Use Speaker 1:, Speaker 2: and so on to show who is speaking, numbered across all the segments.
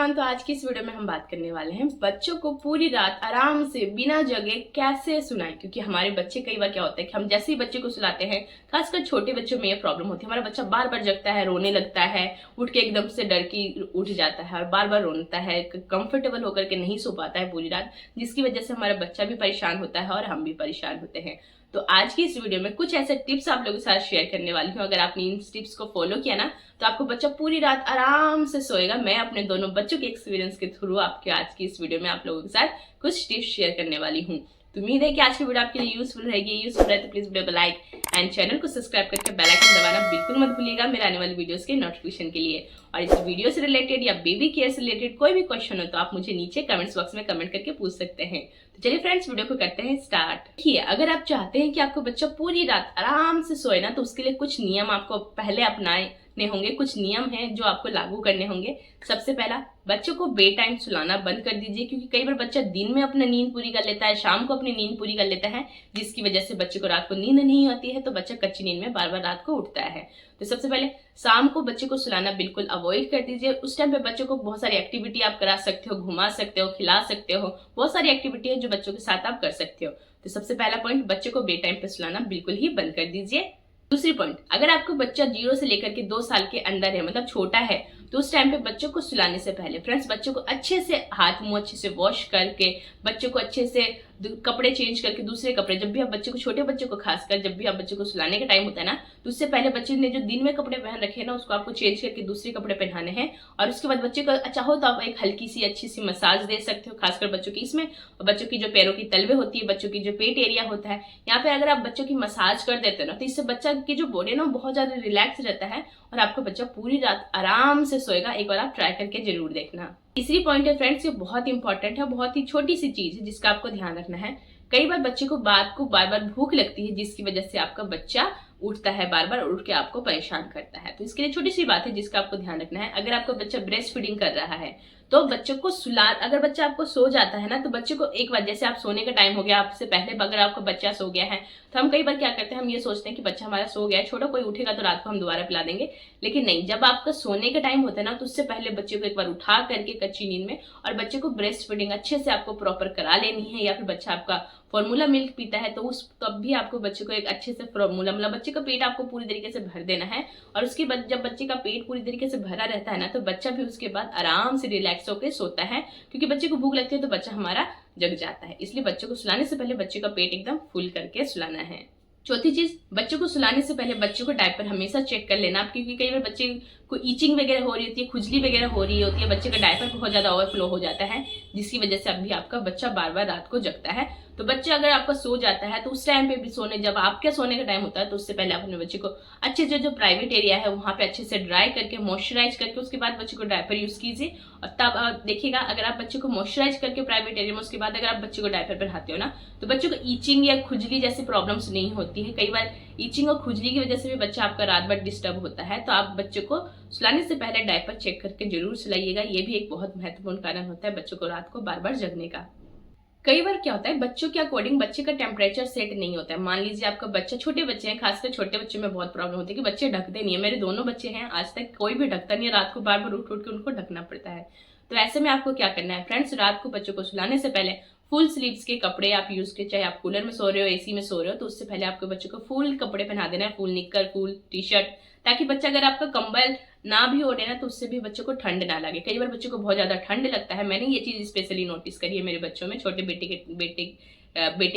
Speaker 1: Everyone, तो आज की इस वीडियो में हम बात करने वाले हैं बच्चों को पूरी रात आराम से बिना जगे कैसे सुनाएं। क्योंकि हमारे बच्चे कई बार क्या होता है कि हम जैसे ही बच्चे को सुलाते हैं, खासकर छोटे बच्चों में ये प्रॉब्लम होती है, हमारा बच्चा बार बार जगता है, रोने लगता है, उठ के एकदम से डर की उठ जाता है और बार बार रोता है, कंफर्टेबल होकर के नहीं सो पाता है पूरी रात, जिसकी वजह से हमारा बच्चा भी परेशान होता है और हम भी परेशान होते हैं। तो आज की इस वीडियो में कुछ ऐसे टिप्स आप लोगों के साथ शेयर करने वाली हूँ। अगर आपने इन टिप्स को फॉलो किया ना तो आपको बच्चा पूरी रात आराम से सोएगा। मैं अपने दोनों बच्चों के एक्सपीरियंस के थ्रू आपके आज की इस वीडियो में आप लोगों के साथ कुछ टिप्स शेयर करने वाली हूँ। तो उम्मीद है कि आज की वीडियो आपके लिए यूजफुल रहेगी। यूजफुल रहे तो प्लीज वीडियो को लाइक एंड चैनल को सब्सक्राइब करके बेल आइकन दबाना बिल्कुल मत भूलिएगा मेरे आने वाली वीडियोस के नोटिफिकेशन के लिए। और इस वीडियो से रिलेटेड या बेबी केयर से रिलेटेड कोई भी क्वेश्चन हो तो आप मुझे नीचे कमेंट्स बॉक्स में कमेंट करके पूछ सकते हैं। तो चलिए फ्रेंड्स, वीडियो को करते हैं स्टार्ट। देखिए, अगर आप चाहते हैं कि आपका बच्चा पूरी रात आराम से सोए ना, तो उसके लिए कुछ नियम आपको पहले अपनाने होंगे। कुछ नियम हैं जो आपको लागू करने होंगे। सबसे पहला, बच्चों को बे टाइम सुलाना बंद कर दीजिए। क्योंकि कई बार बच्चा दिन में अपनी नींद पूरी कर लेता है, शाम को अपनी नींद पूरी कर लेता है, जिसकी वजह से बच्चे को रात को नींद नहीं होती है, तो बच्चा कच्ची नींद में बार बार रात को उठता है। तो सबसे पहले शाम को बच्चे को सुलाना बिल्कुल अवॉइड कर दीजिए। उस टाइम पे बच्चों को बहुत सारी एक्टिविटी आप करा सकते हो, घुमा सकते हो, खिला सकते हो, बहुत सारी एक्टिविटी है जो बच्चों के साथ आप कर सकते हो। तो सबसे पहला पॉइंट, बच्चे को बे टाइम पे सुलाना बिल्कुल ही बंद कर दीजिए। दूसरी पॉइंट, अगर आपको बच्चा 0 से लेकर के 2 साल के अंदर है, मतलब छोटा है, तो उस टाइम पे बच्चों को सुलाने से पहले फ्रेंड्स बच्चों को अच्छे से हाथ मुंह अच्छे से वॉश करके, बच्चों को अच्छे से कपड़े चेंज करके दूसरे कपड़े, जब भी आप बच्चे को, छोटे बच्चे को खासकर जब भी आप बच्चे को सुलाने का टाइम होता है ना, तो उससे पहले बच्चे ने जो दिन में कपड़े पहन रखे हैं ना, उसको आपको चेंज करके दूसरे कपड़े पहनाने हैं। और उसके बाद बच्चे को चाहो तो आप एक हल्की सी अच्छी सी मसाज दे सकते हो, खासकर बच्चों की इसमें, और बच्चों की जो पैरों की तलवे होती है, बच्चों की जो पेट एरिया होता है, यहाँ पे अगर आप बच्चों की मसाज कर देते हो ना, तो इससे बच्चा की जो बॉडी है ना बहुत ज्यादा रिलैक्स रहता है और आपका बच्चा पूरी रात आराम से सोएगा। एक बार आप ट्राई करके जरूर देखना। तीसरी पॉइंट है फ्रेंड्स, ये बहुत इंपॉर्टेंट है, बहुत ही छोटी सी चीज है जिसका आपको ध्यान रखना है। कई बार बच्चे को बार बार भूख लगती है, जिसकी वजह से आपका बच्चा उठता है बार बार और उठ के आपको परेशान करता है। तो इसके लिए छोटी सी बात है जिसका आपको ध्यान रखना है। अगर आपका बच्चा ब्रेस्ट फीडिंग कर रहा है तो बच्चों को अगर बच्चा आपको सो जाता है ना, तो बच्चे को एक बार, जैसे आप सोने का टाइम हो गया, आपसे पहले अगर आपका बच्चा सो गया है, तो हम कई बार क्या करते हैं, हम ये सोचते हैं कि बच्चा हमारा सो गया है, छोड़ो कोई उठेगा तो रात को हम दोबारा पिला देंगे। लेकिन नहीं, जब आपका सोने का टाइम होता है ना, तो उससे पहले बच्चे को एक बार उठा करके कच्ची नींद में, और बच्चे को ब्रेस्ट फीडिंग अच्छे से आपको प्रॉपर करा लेनी है। या फिर बच्चा आपका फॉर्मूला मिल्क पीता है तो तब भी आपको बच्चे को एक अच्छे से फॉर्मूला, मतलब बच्चे का पेट आपको पूरी तरीके से भर देना है। और उसके बाद जब बच्चे का पेट पूरी तरीके से भरा रहता है ना, तो बच्चा भी उसके बाद आराम से रिलैक्स होकर सोता है। क्योंकि बच्चे को भूख लगती है तो बच्चा हमारा जग जाता है, इसलिए बच्चे को सुलाने से पहले बच्चे का पेट एकदम फुल करके सुलाना है। चौथी चीज, बच्चों को सुलाने से पहले बच्चों को डायपर हमेशा चेक कर लेना। क्योंकि कई बार बच्चे को ईचिंग वगैरह हो रही होती है, खुजली वगैरह हो रही होती है, बच्चे का डायपर बहुत ज्यादा ओवरफ्लो हो जाता है, जिसकी वजह से अभी आपका बच्चा बार बार रात को जगता है। तो बच्चा अगर आपका सो जाता है तो उस टाइम पे भी जब आपका सोने का टाइम होता है, तो उससे पहले आप अपने बच्चे को अच्छे से, जो प्राइवेट एरिया है वहां पे अच्छे से ड्राई करके, मॉइस्चराइज करके, उसके बाद बच्चे को डायपर यूज कीजिए। और तब आप देखिएगा, अगर आप बच्चे को मॉइस्चराइज करके प्राइवेट एरिया में, उसके बाद अगर आप बच्चे को डायपर पहनाते हो ना, तो बच्चों को ईचिंग या खुजली जैसी प्रॉब्लम्स नहीं होती है। कई बार ईचिंग और खुजली की वजह से भी बच्चा आपका रात भर डिस्टर्ब होता है। तो आप बच्चे को सुलाने से पहले डायपर चेक करके जरूर सुलाइएगा। ये भी एक बहुत महत्वपूर्ण कारण होता है बच्चों को रात को बार बार जगने का। कई बार क्या होता है, बच्चों के अकॉर्डिंग बच्चे का टेम्परेचर सेट नहीं होता है। मान लीजिए आपका बच्चा, छोटे बच्चे हैं, खासकर छोटे बच्चे में बहुत प्रॉब्लम होती है कि बच्चे ढकते नहीं है। मेरे दोनों बच्चे हैं, आज तक कोई भी ढकता नहीं है, रात को बार बार उठ उठ के उनको ढकना पड़ता है। तो ऐसे में आपको क्या करना है फ्रेंड्स, रात को बच्चों को सुलाने से पहले फुल स्लीव्स के कपड़े आप यूज के, चाहे आप कूलर में सो रहे हो, एसी में सो रहे हो, तो उससे पहले आपके बच्चों को फुल कपड़े पहना देना है, फुल निक्कर, फुल टी शर्ट, ताकि बच्चा, अगर आपका कंबल ना भी ओढ़े ना, तो उससे भी बच्चों को ठंड ना लगे। कई बार बच्चों को बहुत ज्यादा ठंड लगता है, मैंने ये चीज स्पेशली नोटिस करी है मेरे बच्चों में, छोटे बेटे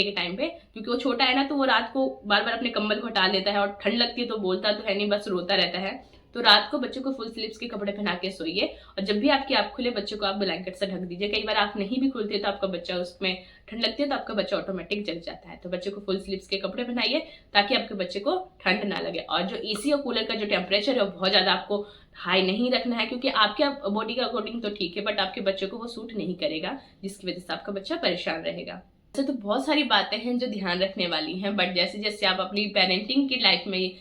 Speaker 1: के टाइम पे। क्योंकि वो छोटा है ना, तो वो रात को बार बार अपने कंबल को हटा लेता है, और ठंड लगती है तो बोलता तो है नहीं, बस रोता रहता है। तो रात को बच्चों को फुल स्लीव्स के कपड़े पहना के सोइए। और जब भी आपकी आंख खुले, बच्चों को आप ब्लैंकेट से ढक दीजिए। कई बार आंख नहीं भी खुलती है तो आपका बच्चा, उसमें ठंड लगती है तो आपका बच्चा ऑटोमेटिक जग जाता है। तो बच्चे को फुल स्लीव्स के कपड़े पहनाइए ताकि आपके बच्चे को ठंड ना लगे। और जो एसी और कूलर का जो टेम्परेचर है वो बहुत ज्यादा आपको हाई नहीं रखना है, क्योंकि आपके बॉडी के अकॉर्डिंग तो ठीक है, बट आपके बच्चे को वो सूट नहीं करेगा, जिसकी वजह से आपका बच्चा परेशान रहेगा। वैसे तो बहुत सारी बातें हैं जो ध्यान रखने वाली हैं, बट जैसे जैसे आप अपनी पेरेंटिंग की लाइफ में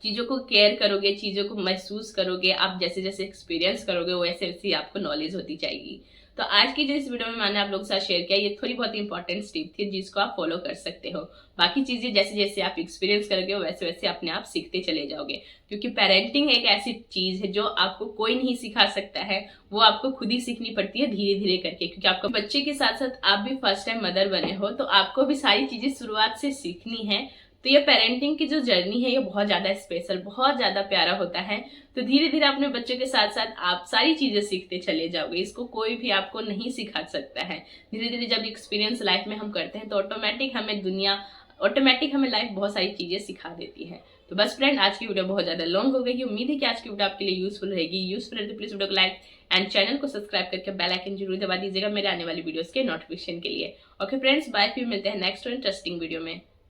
Speaker 1: चीज़ों को केयर करोगे, चीज़ों को महसूस करोगे, आप जैसे जैसे एक्सपीरियंस करोगे, वैसे वैसे आपको नॉलेज होती जाएगी। तो आज की जो इस वीडियो में मैंने आप लोगों के साथ शेयर किया, ये थोड़ी बहुत इंपॉर्टेंट स्टेप थी जिसको आप फॉलो कर सकते हो। बाकी चीजें जैसे जैसे आप एक्सपीरियंस करोगे वैसे वैसे अपने आप सीखते चले जाओगे, क्योंकि पेरेंटिंग एक ऐसी चीज है जो आपको कोई नहीं सिखा सकता है, वो आपको खुद ही सीखनी पड़ती है धीरे धीरे करके। क्योंकि आपको बच्चे के साथ साथ आप भी फर्स्ट टाइम मदर बने हो, तो आपको भी सारी चीजें शुरुआत से सीखनी है। तो ये पेरेंटिंग की जो जर्नी है ये बहुत ज्यादा स्पेशल, बहुत ज्यादा प्यारा होता है। तो धीरे धीरे अपने बच्चों के साथ साथ आप सारी चीजें सीखते चले जाओगे, इसको कोई भी आपको नहीं सिखा सकता है। धीरे धीरे जब एक्सपीरियंस लाइफ में हम करते हैं तो ऑटोमेटिक हमें लाइफ बहुत सारी चीजें सिखा देती है। तो बस फ्रेंड, आज की वीडियो बहुत ज्यादा लॉन्ग हो गई। उम्मीद है कि आज की वीडियो आपके लिए यूजफुल रहेगी। यूजफुल है तो प्लीज वीडियो को लाइक एंड चैनल को सब्सक्राइब करके बेल आइकन जरूर दबा दीजिएगा मेरे आने वाली वीडियोस के नोटिफिकेशन के लिए। ओके फ्रेंड्स, बाय, फिर मिलते हैं नेक्स्ट इंटरेस्टिंग वीडियो में।